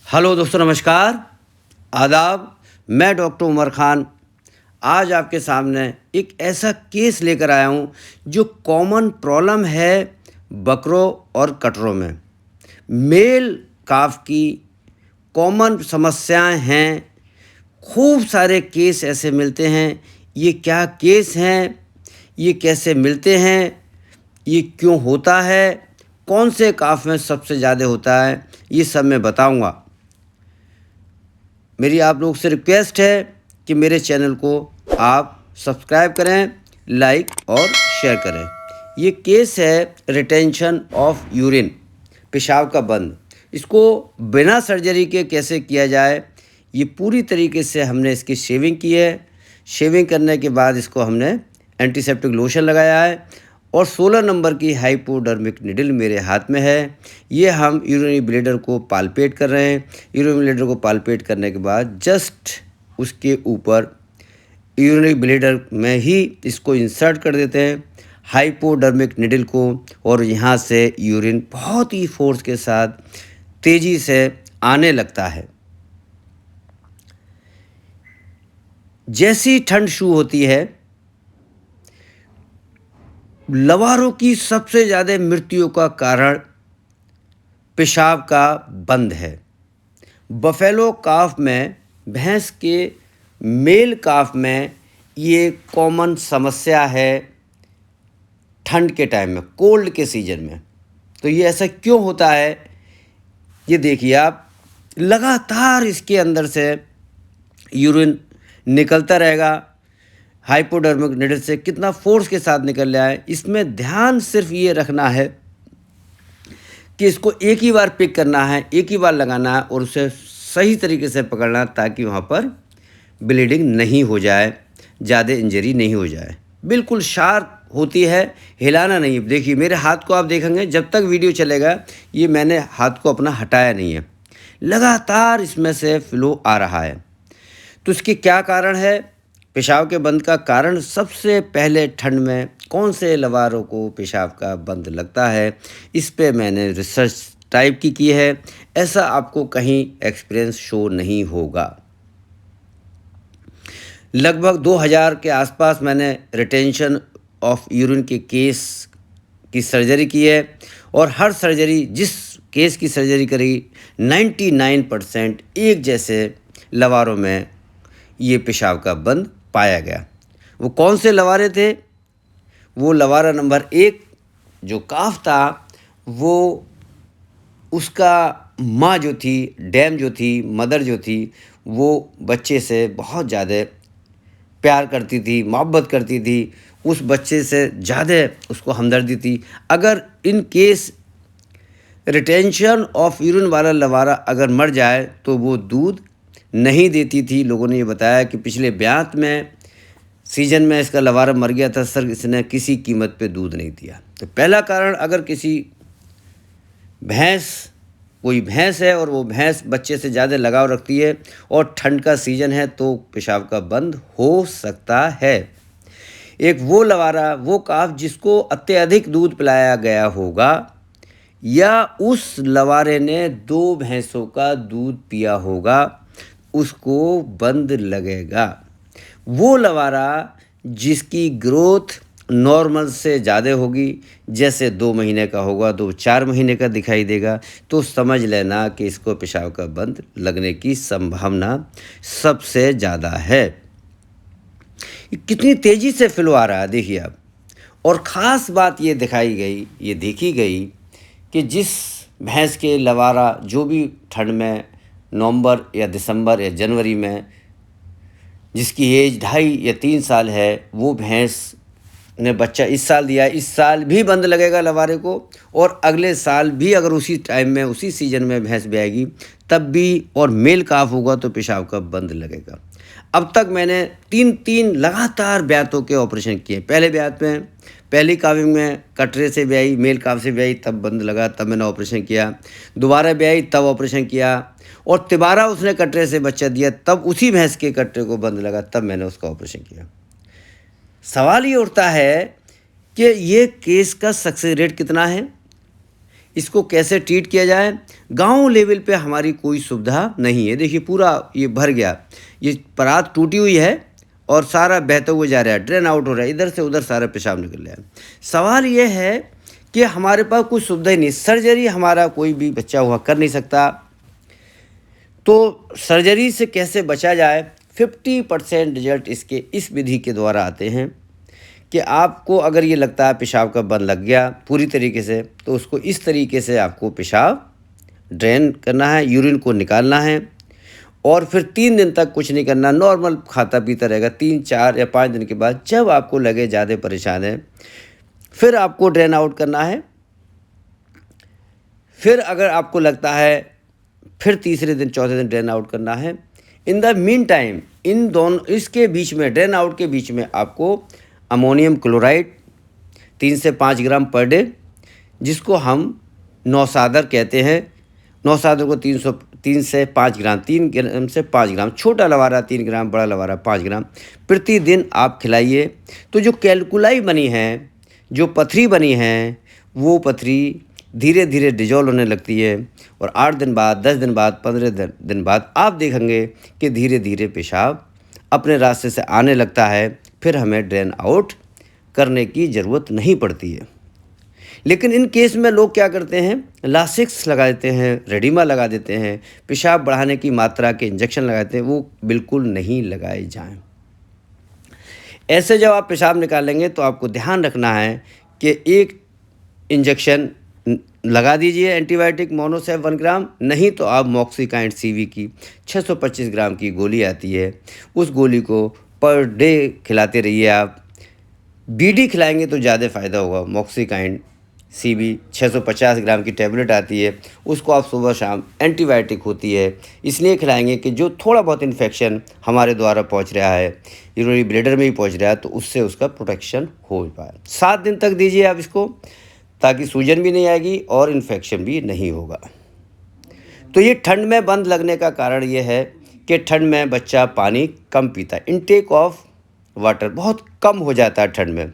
Hello दोस्तों, नमस्कार, आदाब। मैं डॉक्टर उमर खान आज आपके सामने एक ऐसा केस लेकर आया हूँ जो कॉमन प्रॉब्लम है बकरों और कटरों में। मेल काफ की कॉमन समस्याएं हैं। खूब सारे केस ऐसे मिलते हैं। ये क्या केस हैं, ये कैसे मिलते हैं, ये क्यों होता है, कौन से काफ में सबसे ज़्यादा होता है, ये सब मैं बताऊँगा। मेरी आप लोग से रिक्वेस्ट है कि मेरे चैनल को आप सब्सक्राइब करें, लाइक और शेयर करें। ये केस है रिटेंशन ऑफ यूरिन, पेशाब का बंद। इसको बिना सर्जरी के कैसे किया जाए, ये पूरी तरीके से हमने इसकी शेविंग की है। शेविंग करने के बाद इसको हमने एंटीसेप्टिक लोशन लगाया है और 16 नंबर की हाइपोडर्मिक निडल मेरे हाथ में है। ये हम यूरिनरी ब्लैडर को पाल्पेट कर रहे हैं। यूरिनरी ब्लैडर को पाल्पेट करने के बाद जस्ट उसके ऊपर यूरिनरी ब्लैडर में ही इसको इंसर्ट कर देते हैं हाइपोडर्मिक निडल को, और यहाँ से यूरिन बहुत ही फोर्स के साथ तेज़ी से आने लगता है। जैसी ठंड शुरू होती है, लवारों की सबसे ज़्यादा मृत्यु का कारण पेशाब का बंद है। बफेलो काफ में, भैंस के मेल काफ में ये कॉमन समस्या है ठंड के टाइम में, कोल्ड के सीजन में। तो ये ऐसा क्यों होता है, ये देखिए आप, लगातार इसके अंदर से यूरिन निकलता रहेगा। हाइपोडर्मिक निडल से कितना फोर्स के साथ निकल रहा है, इसमें ध्यान सिर्फ ये रखना है कि इसको एक ही बार पिक करना है, एक ही बार लगाना है और उसे सही तरीके से पकड़ना, ताकि वहाँ पर ब्लीडिंग नहीं हो जाए, ज़्यादा इंजरी नहीं हो जाए। बिल्कुल शार्प होती है, हिलाना नहीं। देखिए मेरे हाथ को आप देखेंगे, जब तक वीडियो चलेगा ये मैंने हाथ को अपना हटाया नहीं है, लगातार इसमें से फ्लो आ रहा है। तो इसके क्या कारण है? पेशाब के बंद का कारण सबसे पहले ठंड में कौन से लवारों को पेशाब का बंद लगता है, इस पे मैंने रिसर्च टाइप की है। ऐसा आपको कहीं एक्सपीरियंस शो नहीं होगा। लगभग 2000 के आसपास मैंने रिटेंशन ऑफ यूरिन के केस की सर्जरी की है, और हर सर्जरी, जिस केस की सर्जरी करी, 99% एक जैसे लवारों में ये पेशाब का बंद पाया गया। वो कौन से लवारे थे? वो लवारा नंबर 1 जो काफ था, वो उसका माँ जो थी, डैम जो थी, मदर जो थी, वो बच्चे से बहुत ज़्यादा प्यार करती थी, मोहब्बत करती थी, उस बच्चे से ज़्यादा उसको हमदर्दी थी। अगर in case retention of urine वाला लवारा अगर मर जाए तो वो दूध नहीं देती थी। लोगों ने ये बताया कि पिछले ब्यात में सीजन में इसका लवारा मर गया था सर, इसने किसी कीमत पे दूध नहीं दिया। तो पहला कारण, अगर किसी कोई भैंस है और वो भैंस बच्चे से ज़्यादा लगाव रखती है और ठंड का सीज़न है, तो पेशाब का बंद हो सकता है। एक वो लवारा, वो काफ जिसको अत्यधिक दूध पिलाया गया होगा, या उस लवारे ने 2 भैंसों का दूध पिया होगा, उसको बंद लगेगा। वो लवारा जिसकी ग्रोथ नॉर्मल से ज़्यादा होगी, जैसे 2 महीने का होगा तो 4 महीने का दिखाई देगा, तो समझ लेना कि इसको पेशाब का बंद लगने की संभावना सबसे ज़्यादा है। कितनी तेज़ी से फ्लो आ रहा है देखिए आप। और ख़ास बात ये देखी गई कि जिस भैंस के लवारा जो भी ठंड में, नवंबर या दिसंबर या जनवरी में, जिसकी एज 2.5 या 3 साल है, वो भैंस ने बच्चा इस साल दिया है, इस साल भी बंद लगेगा लवारे को, और अगले साल भी अगर उसी टाइम में, उसी सीजन में भैंस ब्याएगी तब भी, और मेल काफ होगा तो पेशाब का बंद लगेगा। अब तक मैंने 3 लगातार ब्यातों के ऑपरेशन किए। पहले ब्यात में, पहली काविंग में कटरे से ब्याई, मेल काफ से ब्याई, तब बंद लगा, तब मैंने ऑपरेशन किया। दोबारा ब्याई, तब ऑपरेशन किया, और तिबारा उसने कटरे से बच्चा दिया, तब उसी भैंस के कटरे को बंद लगा, तब मैंने उसका ऑपरेशन किया। सवाल ये उठता है कि ये केस का सक्सेस रेट कितना है? इसको कैसे ट्रीट किया जाए? गांव लेवल पे हमारी कोई सुविधा नहीं है। देखिए पूरा ये भर गया, ये परात टूटी हुई है और सारा बहता हुआ जा रहा है, ड्रेन आउट हो रहा है, इधर से उधर सारा पेशाब निकल रहा है। सवाल ये है कि हमारे पास कोई सुविधा ही नहीं, सर्जरी हमारा कोई भी बच्चा हुआ कर नहीं सकता। तो सर्जरी से कैसे बचा जाए? 50% रिजल्ट इसके इस विधि के द्वारा आते हैं कि आपको अगर ये लगता है पेशाब का बंद लग गया पूरी तरीके से, तो उसको इस तरीके से आपको पेशाब ड्रेन करना है, यूरिन को निकालना है और फिर 3 दिन तक कुछ नहीं करना, नॉर्मल खाता पीता रहेगा। 3, 4 या 5 दिन के बाद जब आपको लगे ज़्यादा परेशान है, फिर आपको ड्रेन आउट करना है। फिर अगर आपको लगता है, फिर तीसरे दिन चौथे दिन ड्रेन आउट करना है। In the mean time in दोनों इसके बीच में, ड्रेन आउट के बीच में आपको अमोनियम क्लोराइड 3 से 5 ग्राम पर डे, जिसको हम नौसादर कहते हैं। नौसादर को 3 से 5 ग्राम, 3 ग्राम से 5 ग्राम, छोटा लवारा 3 ग्राम, बड़ा लवारा 5 ग्राम प्रतिदिन आप खिलाइए। तो जो कैलकुलाई बनी है, जो पथरी बनी है, वो पथरी धीरे धीरे डिजॉल्व होने लगती है और 8 दिन बाद, 10 दिन बाद, 15 दिन बाद आप देखेंगे कि धीरे धीरे पेशाब अपने रास्ते से आने लगता है। फिर हमें ड्रेन आउट करने की ज़रूरत नहीं पड़ती है। लेकिन इन केस में लोग क्या करते हैं, लासिक्स लगा देते हैं, रेडिमा लगा देते हैं, पेशाब बढ़ाने की मात्रा के इंजेक्शन लगाते हैं। वो बिल्कुल नहीं लगाए जाएं। ऐसे जब आप पेशाब निकालेंगे तो आपको ध्यान रखना है कि एक इंजेक्शन लगा दीजिए एंटीबायोटिक मोनोसेफ 1 ग्राम, नहीं तो आप मॉक्सिकाइंड सीवी की 625 ग्राम की गोली आती है, उस गोली को पर डे खिलाते रहिए। आप बीडी खिलाएंगे तो ज़्यादा फ़ायदा होगा। मॉक्सिकाइंड सीवी 650 ग्राम की टैबलेट आती है, उसको आप सुबह शाम, एंटीबायोटिक होती है, इसलिए खिलाएंगे कि जो थोड़ा बहुत इन्फेक्शन हमारे द्वारा पहुंच रहा है, यूरिनरी ब्लैडर में ही पहुंच रहा है, तो उससे उसका प्रोटेक्शन हो पाए। 7 दिन तक दीजिए आप इसको, ताकि सूजन भी नहीं आएगी और इन्फेक्शन भी नहीं होगा। तो ये ठंड में बंद लगने का कारण ये है कि ठंड में बच्चा पानी कम पीता है, इनटेक ऑफ वाटर बहुत कम हो जाता है ठंड में।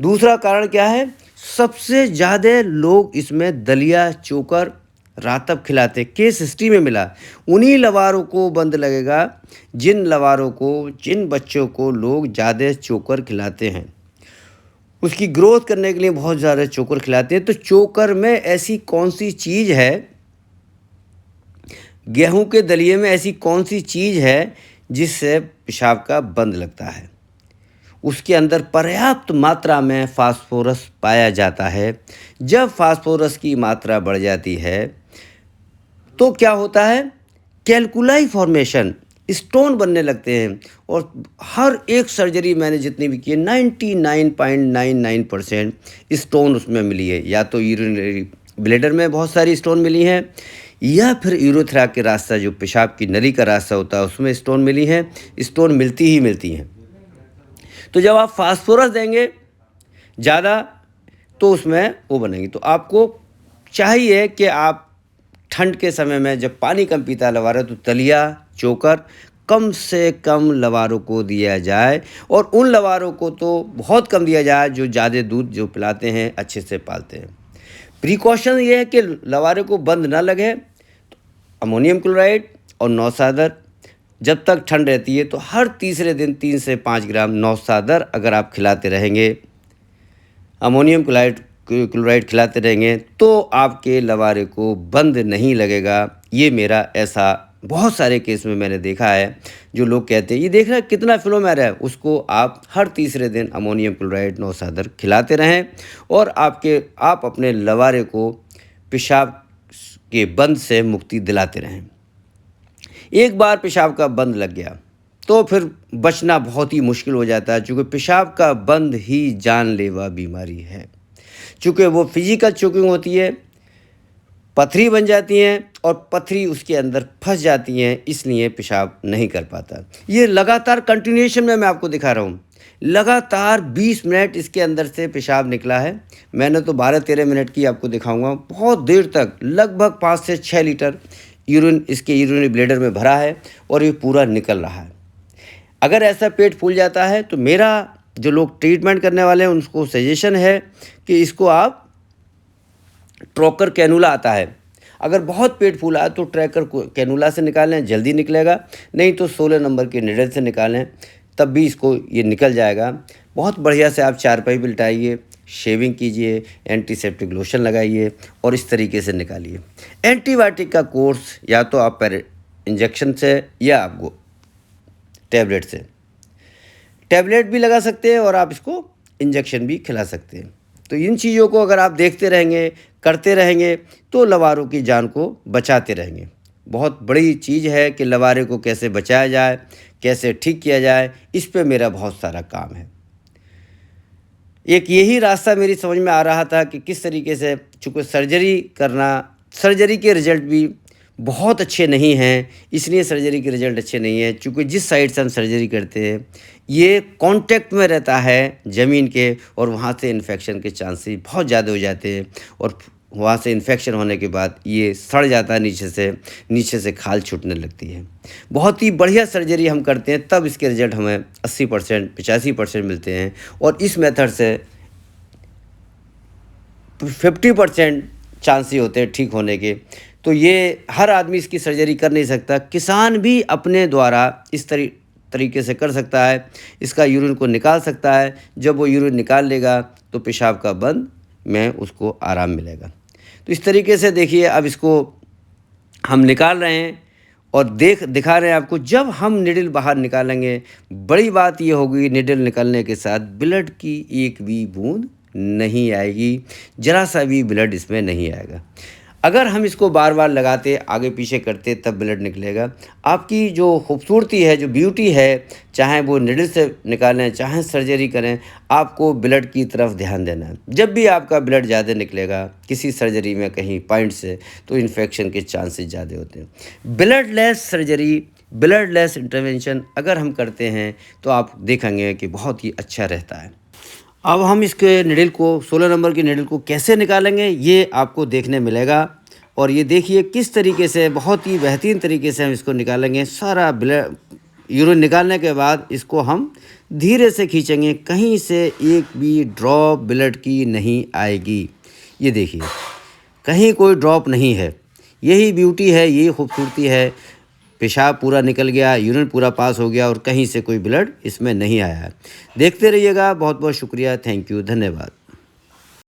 दूसरा कारण क्या है, सबसे ज़्यादा लोग इसमें दलिया, चोकर, रातब खिलाते। केस हिस्ट्री में मिला उन्हीं लवारों को बंद लगेगा जिन बच्चों को लोग ज़्यादा चोकर खिलाते हैं। उसकी ग्रोथ करने के लिए बहुत ज़्यादा चोकर खिलाते हैं। तो चोकर में ऐसी कौन सी चीज़ है, गेहूं के दलिए में ऐसी कौन सी चीज़ है जिससे पेशाब का बंद लगता है? उसके अंदर पर्याप्त मात्रा में फास्फोरस पाया जाता है। जब फास्फोरस की मात्रा बढ़ जाती है तो क्या होता है, कैलकुलाई फॉर्मेशन, स्टोन बनने लगते हैं। और हर एक सर्जरी मैंने जितनी भी की है, 99.99% स्टोन उसमें मिली है। या तो यूरिनरी ब्लैडर में बहुत सारी स्टोन मिली हैं, या फिर यूरोथ्रा के रास्ता, जो पेशाब की नली का रास्ता होता है, उसमें स्टोन मिली हैं। स्टोन मिलती ही मिलती हैं। तो जब आप फास्फोरस देंगे ज़्यादा तो उसमें वो बनेंगी। तो आपको चाहिए कि आप ठंड के समय में जब पानी कम पीता है लवारा, तो दलिया, चोकर कम से कम लवारों को दिया जाए, और उन लवारों को तो बहुत कम दिया जाए जो ज़्यादा दूध जो पिलाते हैं, अच्छे से पालते हैं। प्रिकॉशन ये है कि लवारे को बंद ना लगे, तो अमोनियम क्लोराइड और नौसादर जब तक ठंड रहती है तो हर तीसरे दिन 3 से 5 ग्राम नौसादर अगर आप खिलाते रहेंगे, अमोनियम क्लोराइड खिलाते रहेंगे, तो आपके लवारे को बंद नहीं लगेगा। ये मेरा ऐसा बहुत सारे केस में मैंने देखा है। जो लोग कहते हैं ये देख रहा है कितना फ्लो में आ रहा है, उसको आप हर तीसरे दिन अमोनियम क्लोराइड नौसादर खिलाते रहें और आप अपने लवारे को पेशाब के बंद से मुक्ति दिलाते रहें। एक बार पेशाब का बंद लग गया तो फिर बचना बहुत ही मुश्किल हो जाता है, क्योंकि पेशाब का बंद ही जानलेवा बीमारी है। चूँकि वो फिजिकल चोकिंग होती है, पथरी बन जाती हैं और पथरी उसके अंदर फंस जाती हैं, इसलिए पेशाब नहीं कर पाता। ये लगातार कंटिन्यूएशन में मैं आपको दिखा रहा हूँ, लगातार 20 मिनट इसके अंदर से पेशाब निकला है। मैंने तो 12-13 मिनट की आपको दिखाऊंगा। बहुत देर तक, लगभग 5 से 6 लीटर यूरिन इसके यूरिनरी ब्लैडर में भरा है और ये पूरा निकल रहा है। अगर ऐसा पेट फूल जाता है तो मेरा जो लोग ट्रीटमेंट करने वाले हैं उनको सजेशन है कि इसको आप ट्रॉकर कैनुला आता है। अगर बहुत पेट फूला है तो ट्रैकर को कैनुला से निकालें, जल्दी निकलेगा। नहीं तो 16 नंबर के निडल से निकालें, तब भी इसको ये निकल जाएगा। बहुत बढ़िया से आप चारपाई पे लिटाइए, शेविंग कीजिए, एंटीसेप्टिक लोशन लगाइए और इस तरीके से निकालिए। एंटीबायोटिक का कोर्स या तो आप इंजेक्शन से या आपको टैबलेट से, टैबलेट भी लगा सकते हैं और आप इसको इंजेक्शन भी खिला सकते हैं। तो इन चीज़ों को अगर आप देखते रहेंगे, करते रहेंगे, तो लवारों की जान को बचाते रहेंगे। बहुत बड़ी चीज़ है कि लवारे को कैसे बचाया जाए, कैसे ठीक किया जाए, इस पे मेरा बहुत सारा काम है। एक यही रास्ता मेरी समझ में आ रहा था कि किस तरीके से, चूँकि सर्जरी के रिज़ल्ट भी बहुत अच्छे नहीं हैं, इसलिए सर्जरी के रिज़ल्ट अच्छे नहीं हैं। चूँकि जिस साइड से हम सर्जरी करते हैं, ये कॉन्टैक्ट में रहता है ज़मीन के, और वहाँ से इन्फेक्शन के चांसेस बहुत ज़्यादा हो जाते हैं, और वहाँ से इन्फेक्शन होने के बाद ये सड़ जाता है, नीचे से खाल छूटने लगती है। बहुत ही बढ़िया सर्जरी हम करते हैं, तब इसके रिज़ल्ट हमें 80% 85% मिलते हैं, और इस मेथड से 50% चांस ही होते हैं ठीक होने के। तो ये हर आदमी इसकी सर्जरी कर नहीं सकता। किसान भी अपने द्वारा इस तरीके से कर सकता है, इसका यूरिन को निकाल सकता है। जब वो यूरिन निकाल लेगा तो पेशाब का बंद में उसको आराम मिलेगा। तो इस तरीके से देखिए, अब इसको हम निकाल रहे हैं और दिखा रहे हैं आपको। जब हम निडल बाहर निकालेंगे, बड़ी बात ये होगी, निडल निकलने के साथ ब्लड की एक भी बूंद नहीं आएगी, ज़रा सा भी ब्लड इसमें नहीं आएगा। अगर हम इसको बार बार लगाते, आगे पीछे करते, तब ब्लड निकलेगा। आपकी जो खूबसूरती है, जो ब्यूटी है, चाहे वो निडल से निकालें, चाहे सर्जरी करें, आपको ब्लड की तरफ ध्यान देना है। जब भी आपका ब्लड ज़्यादा निकलेगा किसी सर्जरी में कहीं पॉइंट से, तो इन्फेक्शन के चांसेस ज़्यादा होते हैं। ब्लडलेस सर्जरी, ब्लडलेस इंटरवेंशन अगर हम करते हैं तो आप देखेंगे कि बहुत ही अच्छा रहता है। अब हम इसके निडल को, 16 नंबर की निडल को कैसे निकालेंगे, ये आपको देखने मिलेगा। और ये देखिए किस तरीके से, बहुत ही बेहतरीन तरीके से हम इसको निकालेंगे। सारा ब्लड यूरिन निकालने के बाद इसको हम धीरे से खींचेंगे, कहीं से एक भी ड्रॉप ब्लड की नहीं आएगी। ये देखिए, कहीं कोई ड्रॉप नहीं है। यही ब्यूटी है, यही खूबसूरती है। पेशाब पूरा निकल गया, यूरिन पूरा पास हो गया और कहीं से कोई ब्लड इसमें नहीं आया है। देखते रहिएगा। बहुत बहुत शुक्रिया, थैंक यू, धन्यवाद।